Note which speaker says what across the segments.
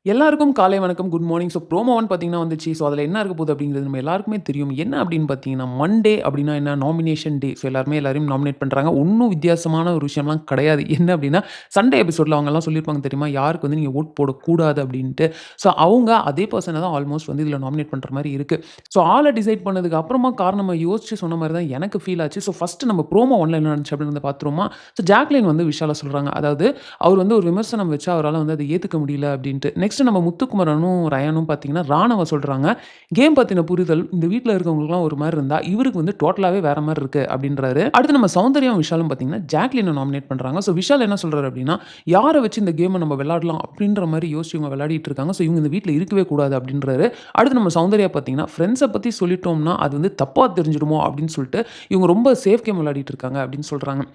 Speaker 1: எல்லாருக்கும் காலை வணக்கம், குட் மார்னிங். ஸோ ப்ரோமோ 1 பார்த்தீங்கன்னா வந்துச்சு. ஸோ அதில என்ன இருக்க போகுது அப்படிங்கிறது நம்ம எல்லாருக்குமே தெரியும். என்ன அப்படின்னு பார்த்தீங்கன்னா, மண்டே அப்படின்னா என்ன? நாமினேஷன் டே. ஸோ எல்லாருமே எல்லாரையும் நாமினேட் பண்றாங்க. ஒண்ணும் வித்தியாசமான ஒரு விஷயம்லாம் கிடையாது. என்ன அப்படின்னா, சண்டே எபிசோட்ல அவங்கலாம் சொல்லியிருப்பாங்க தெரியுமா? யாருக்கு வந்து நீங்க வோட் போடக்கூடாது அப்படின்ட்டு. ஸோ அவங்க அதே பெர்சன தான் ஆல்மோஸ்ட் வந்து இதில நாமினேட் பண்ற மாரி இருக்கு. ஸோ ஆள டிசைட் பண்ணதுக்கு அப்புறமா காரணமா யோசிச்சு சொன்ன மாரி தான் எனக்கு ஃபீல் ஆச்சு. ஸோ ஃபர்ஸ்ட்டு நம்ம ப்ரோமோ 1ல என்ன நடந்துச்சு அப்படின்னு வந்து பார்த்துருவோமா? ஸோ ஜாக்லின் வந்து விஷால சொல்றாங்க. அதாவது அவர் வந்து ஒரு விமர்சனம் வச்சு அவரால வந்து அத ஏத்துக்க முடியல அப்படின்ட்டு. நெக்ஸ்ட் நம்ம முத்துக்குமரனும், ரயானும் பார்த்தீங்கன்னா, ராணவ சொல்றாங்க. கேம் பத்தின புரிதல் இந்த வீட்ல இருக்கவங்களுக்குலாம் ஒரு மாரி இருந்தா, இவருக்கு வந்து டோட்டலாவே வேற மாரி இருக்கு அப்படின்றாரு. அடுத்து நம்ம சௌந்தர்யாவும், விஷாலும் பார்த்தீங்கன்னா, ஜாக்லின நாமினேட் பண்றாங்க. ஸோ விஷால் என்ன சொல்றாரு அப்படின்னா, யார வச்சு இந்த கேம நம்ம விளையாடலாம் அப்படின்ற மாரி யோசிச்சு இவங்க விளையாடிட்டு இருக்காங்க. ஸோ இவங்க இந்த வீட்ல இருக்கவே கூடாது அப்படின்றாரு. அடுத்து நம்ம சௌந்தர்யா பார்த்தீங்கன்னா, ஃப்ரெண்ட்ஸ பத்தி சொல்லிட்டோம்னா, அது வந்து தப்பா தெரிஞ்சிடுமோ அப்படின்னு சொல்லிட்டு, இவங்க ரொம்ப சேஃப் கேம் விளையாடிட்டு இருக்காங்க அப்படின்னு சொல்றாங்க.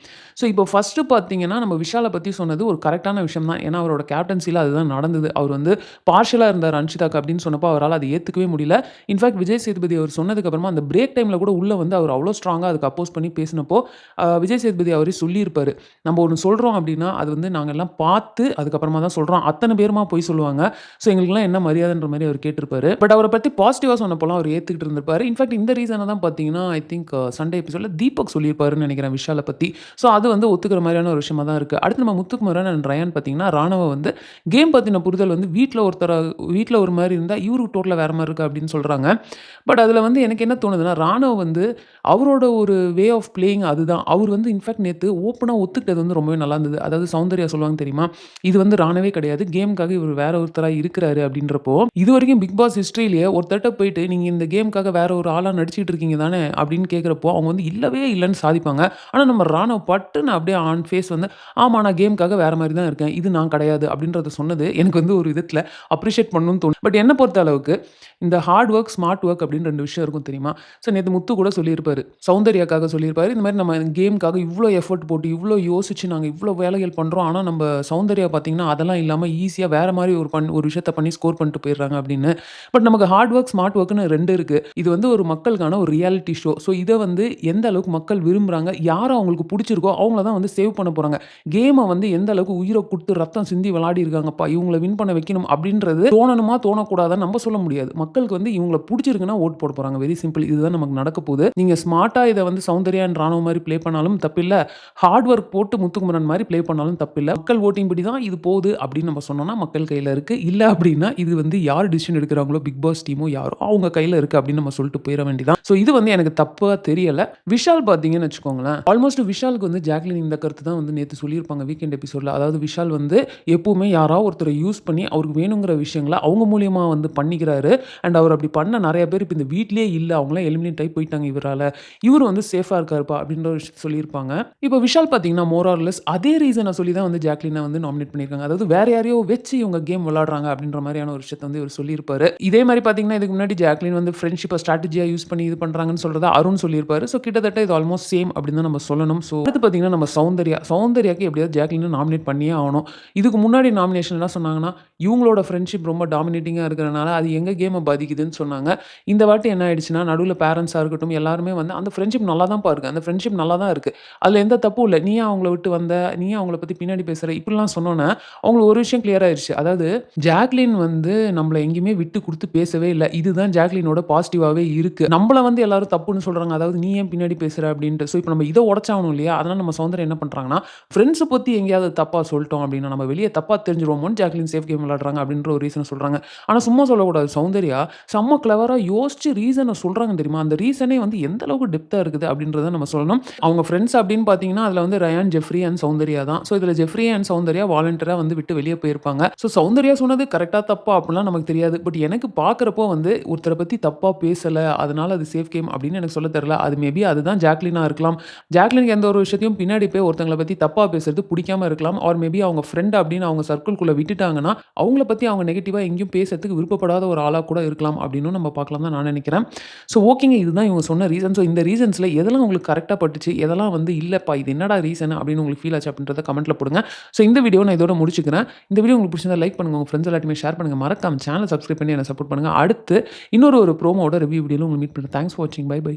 Speaker 1: ஸோ இப்போ ஃபர்ஸ்ட்டு பார்த்தீங்கன்னா, நம்ம விஷால பத்தி சொன்னது ஒரு கரெக்ட்டான விஷயம் தான். ஏன்னா, அவரோட கேப்டன்சில அதுதான் நடந்தது. அவர் வந்து பார்ஷியலா இருந்தாரு அன்ஷிதாக்கு அப்படின்னு சொன்னப்போ, அவரால அத ஏத்துக்கவே முடியல. இன்ஃபாக்ட் விஜய் சேதுபதி அவர் சொன்னதுக்கு அப்புறமா, அந்த பிரேக் டைம்ல கூட உள்ள வந்து அவர் அவ்ளோ ஸ்ட்ராங்கா அதுக்கு அப்போஸ் பண்ணி பேசினப்போ, விஜய் சேதுபதி அவரே சொல்லியிருப்பாரு. "நம்ம ஒண்ணு சொல்றோம் அப்படின்னா, அது வந்து நாங்க எல்லாம் பார்த்து அதுக்கப்புறமா தான் சொல்றோம். அத்தன பேருமா பொய் சொல்லுவாங்க. ஸோ எங்களுக்கெல்லாம் என்ன மரியாதைன்ற மாரி அவர் கேட்டிருப்பாரு." பட் அவர பத்தி பாசிட்டிவா சொன்னப்போலாம் அவர் ஏத்துக்கிட்டு இருந்திருப்பாரு. இன்ஃபாக்ட் இந்த ரீசன தான் பார்த்தீங்கன்னா, ஐ திங்க் சண்டே எபிசோட்ல தீபக் சொல்லியிருப்பாருன்னு நெனைக்கிறேன் விஷால பத்தி. ஸோ அது வந்து ஒத்துக்கிற மாரியான ஒரு விஷயமா தான் இருக்கு. அடுத்து நம்ம முத்துக்குமரன் அண்ட் ரயான் பார்த்தீங்கன்னா, ராணவ வந்து கேம் பத்தின புரிதல் வந்து வீட்ல ஒரு மாரி இருந்தா, இவருக்கு டோட்டலா வேற மாரி இருக்கு அப்படின்னு சொல்றாங்க. பட் அதில வந்து எனக்கு என்ன தோணுதுன்னா, ராணவ் வந்து அவரோட ஒரு வே ஆஃப் பிளேயிங் அதுதான். அவர் வந்து இன்ஃபாக்ட் நேத்து ஓப்பனா ஒத்துக்கிட்டது வந்து ரொம்பவே நல்லா இருந்தது. அதாவது சௌந்தர்யா சொல்லுவாங்க தெரியுமா? இது வந்து ராணவே கிடையாது. கேம்க்காக இவர் வேற ஒருத்தரா இருக்கிறாரு அப்படின்றப்போ, இதுவரைக்கும் பிக் பாஸ் ஹிஸ்டரியிலேயே ஒருத்தர்ட்ட போயிட்டு, நீங்க இந்த கேம்க்காக வேற ஒரு ஆளா நடிச்சுட்டு இருக்கீங்க தானே அப்படின்னு கேட்கிறப்போ, அவங்க வந்து இல்லவே இல்லன்னு சாதிப்பாங்க. ஆனா நம்ம ராணவ் பட்டுன்னு அப்படியே ஆன் ஃபேஸ் வந்து, ஆமா நான் கேம்க்காக வேற மாரி தான் இருக்கேன். இது நான் கிடையாது அப்படின்றத சொன்னது எனக்கு வந்து ஒரு விதத்தில அப்ரிஷியேட் பண்ணணும்னு தோணும். பட் என்ன பொறுத்த அளவுக்கு இந்த ஹார்ட் ஒர்க், ஸ்மார்ட் ஒர்க் அப்படின்னு 2 விஷயம் இருக்கும் தெரியுமா? ஸோ நேத்து முத்து கூட சொல்லியிருப்பாரு. சௌந்தர்யாக்காக சொல்லியிருப்பாரு. இந்த மாரி நம்ம கேம்க்காக இவ்ளோ எஃபோர்ட் போட்டு, இவ்ளோ யோசிச்சு நாங்க இவ்ளோ வேலைகள் பண்றோம். ஆனா நம்ப சௌந்தர்யா பார்த்தீங்கன்னா, அதெல்லாம் இல்லாம ஈஸியா வேற மாரி ஒரு விஷயத்த பண்ணி ஸ்கோர் பண்ணிட்டு போயிடுறாங்க அப்படின்னு. பட் நமக்கு ஹார்ட் ஒர்க், ஸ்மார்ட் ஒர்க்ன்னு 2 இருக்கு. இது வந்து ஒரு மக்களுக்கான ஒரு ரியாலிட்டி ஷோ. ஸோ இத வந்து எந்த அளவுக்கு மக்கள் விரும்புறாங்க, யார அவங்களுக்கு புடிச்சிருக்கோ அவங்கள தான் வந்து சேவ் பண்ண போறாங்க. கேம வந்து எந்த அளவுக்கு உயிர குடுத்து ரத்தம் சிந்தி விளையாடியிருக்காங்கப்பா, இவங்கள வின் பண்ண வைக்கணும் அப்படின்றது தோணணுமா, தோணக்கூடாதான்னு நம்ம சொல்ல முடியாது. மக்களுக்கு வந்து இவங்கள புடிச்சிருக்குன்னா வோட் போட போறாங்க. Very simple. இதுதான் நமக்கு நடக்க போகுது. நீங்க ஸ்மார்ட்டா இத வந்து சௌந்தர்யா அண்ட் ராணுவ மாரி ப்ளே பண்ணாலும் தப்பில்ல. ஹார்ட் ஒர்க் போட்டு முத்துக்குமரன் மாரி ப்ளே பண்ணாலும் தப்பில்ல. மக்கள் வோட்டிங் படி தான் இது போகுது அப்படின்னு நம்ம சொன்னோம்னா, மக்கள் கையில இருக்கு. இல்ல அப்படின்னா, இது வந்து யார் டிசிஷன் எடுக்கிறாங்களோ, பிக் பாஸ் டீமோ யாரோ அவங்க கையில இருக்கு அப்படின்னு நம்ம சொல்லிட்டு போயிற வேண்டியதான். ஸோ இது வந்து எனக்கு தப்பா தெரியல. விஷால் பார்த்தீங்கன்னு வச்சுக்கோங்களேன், ஆல்மோஸ்ட் விஷாலுக்கு வந்து ஜாக்லின் இந்த கருத்து தான் வந்து நேத்து சொல்லியிருப்பாங்க வீக்கெண்ட் எபிசோட்ல. அதாவது விஷால் வந்து எப்பவுமே யாராவது ஒருத்தர யூஸ் பண்ணி அவருக்கு வேணுங்கிற விஷயங்கள அவங்க மூலியமா வந்து பண்ணிக்கிறாரு. அண்ட் அவர் அப்படி பண்ண நெறைய பேர் இப்ப இந்த வீட்லயே இல்ல. அவங்கலாம் எலிமினேட் ஆயி போயிட்டாங்க இவரால. இவரு வந்து சேஃபா இருக்காருப்பா அப்படின்ற ஒரு விஷயத்த சொல்லியிருப்பாங்க. இப்ப விஷால் பார்த்தீங்கன்னா, மோர் ஆர் லெஸ் அதே ரீசன சொல்லி தான் வந்து ஜாக்லின வந்து நாமினேட் பண்ணியிருக்காங்க. அதாவது வேற யாரையோ வச்சு இவங்க கேம் விளையாடுறாங்க அப்படின்ற மாரியான ஒரு விஷயத்த வந்து இவரு சொல்லியிருப்பாரு. இதே மாரி பார்த்தீங்கன்னா, இதுக்கு முன்னாடி ஜாக்லின் வந்து ஃப்ரெண்ட்ஷிப்ப ஸ்ட்ராட்டஜியா யூஸ் பண்ணி இது பண்றாங்கன்னு சொல்றத அருண் சொல்லியிருப்பாரு. ஸோ கிட்டத்தட்ட இது ஆல்மோஸ்ட் சேம் அப்படின்னு தான் நம்ம சொல்லணும். ஸோ அடுத்து பார்த்தீங்கன்னா, நம்ம சௌந்தர்யாக்கு எப்படியாவது ஜாக்லின நாமினேட் பண்ணியே ஆவணும். இதுக்கு முன்னாடி நாமினேஷன் என்ன சொன்னாங்கன்னா, இவங்களோட ஃப்ரெண்ட்ஷிப் ரொம்ப டாமினேட்டிங்கா இருக்கிறனால, அது எங்க கேம பாதிக்குதுன்னு சொன்னாங்க. இந்த வாட்டி என்ன ஆயிடுச்சுன்னா, நடுவுல பேரண்ட்ஸா இருக்கட்டும், எல்லாருமே வந்து அந்த ஃப்ரெண்ட்ஷிப் நல்லா தான்ப்பா இருக்கு. அந்த ஃப்ரெண்ட்ஷிப் நல்லா தான் இருக்கு. அதுல எந்த தப்பும் இல்ல. நீ ஏன் அவங்கள விட்டு வந்த? நீ ஏன் அவங்கள பத்தி பின்னாடி பேசுற? இப்படிலாம் சொன்னோனே, அவங்களுக்கு ஒரு விஷயம் கிளியர் ஆயிருச்சு. அதாவது ஜாக்லின் வந்து நம்மள எங்கேயுமே விட்டு குடுத்து பேசவே இல்ல. இதுதான் ஜாக்லினோட பாசிட்டிவாவே இருக்கு. நம்மள வந்து எல்லாரும் தப்புன்னு சொல்றாங்க. அதாவது நீ ஏன் பின்னாடி பேசுற அப்படின்ட்டு. ஸோ இப்ப நம்ம இத உடைச்சாகணும் இல்லையா? அதனால நம்ம சௌந்தர்யா என்ன பண்றாங்கன்னா, ஃப்ரெண்ட்ஸ பத்தி எங்கேயாவது தப்பா சொல்ட்டோம் அப்படின்னா, நம்ம வெளிய தப்பா தெரிஞ்சுருவோமோன்னு ஜாக்லின் சேஃப் கேம் விளையாடுறாங்க அப்படின்ற ஒரு ரீசன சொல்றாங்க. ஆனா சும்மா சொல்லக்கூடாது. சௌந்தர்யா செம்ம கிளவரா யோசிச்சு ரீசன சொல்றாங்க தெரியுமா? அந்த ரீசனே வந்து எந்த அளவுக்கு டெப்த்தா இருக்குது அப்படின்றத நம்ம சொல்லணும். அவங்க ஃப்ரெண்ட்ஸ் அப்படின்னு பார்த்தீங்கன்னா, அதுல வந்து ரயான், ஜெஃப்ரி அண்ட் சௌந்தர்யா தான். ஸோ இதுல ஜெஃப்ரி அண்ட் சௌந்தர்யா வாலண்டியரா வந்து விட்டு வெளிய போயிருப்பாங்க. ஸோ சௌந்தர்யா சொன்னது கரெக்ட்டா, தப்பா அப்படிலாம் நமக்கு தெரியாது. பட் எனக்கு பார்க்கிறப்போ வந்து ஒருத்தர பத்தி தப்பா பேசல. அதனால அது சேஃப் கேம் அப்படின்னு எனக்கு சொல்ல தெரியல. அது மேபி அதுதான் ஜாக்லினா இருக்கலாம். ஜாக்லினுக்கு எந்த ஒரு விஷயத்தையும் பின்னாடி போய் ஒருத்தங்கள பத்தி தப்பா பேசுறது புடிக்காம இருக்கலாம். ஆர் மேபி அவங்க ஃப்ரெண்ட் அப்படின்னு அவங்க சர்க்கிள்குள்ள விட்டுட்டாங்கன்னா, அவங்கள பத்தி அவங்க நெகட்டிவா எங்கேயும் பேசறதுக்கு விருப்பப்படாத ஒரு ஆளா கூட இருக்கலாம் அப்படின்னும் நம்ம பார்க்கலாம் தான் நான் நினைக்கிறேன். ஸோ ஓகேங்க. இதுதான் இவங்க சொன்ன ரீசன். ஸோ இந்த ரீசன்ஸ்ல எதெல்லாம் உங்களுக்கு கரெக்ட்டா பட்டுச்சு? எதெல்லாம் வந்து இல்லப்பா இது என்னடா ரீசன் அப்படின்னு உங்களுக்கு ஃபீல் ஆச்சு அப்படின்றத கமெண்ட்ல போடுங்க. ஸோ இந்த வீடியோ நான் இதோட முடிச்சுக்கிறேன். இந்த வீடியோ உங்களுக்கு பிடிச்சிருந்தா லைக் பண்ணுங்க. உங்க ஃப்ரெண்ட்ஸ் எல்லாத்தையுமே ஷேர் பண்ணுங்க. மறக்காம சேனல சப்ஸ்கிரைப் பண்ணி என்ன சப்போர்ட் பண்ணுங்க. அடுத்து இன்னொரு ப்ரோமோட ரிவ்யூ வீடியோல உங்கள மீட் பண்றேன். தேங்க்ஸ் ஃபார் வாட்சிங். Bye by.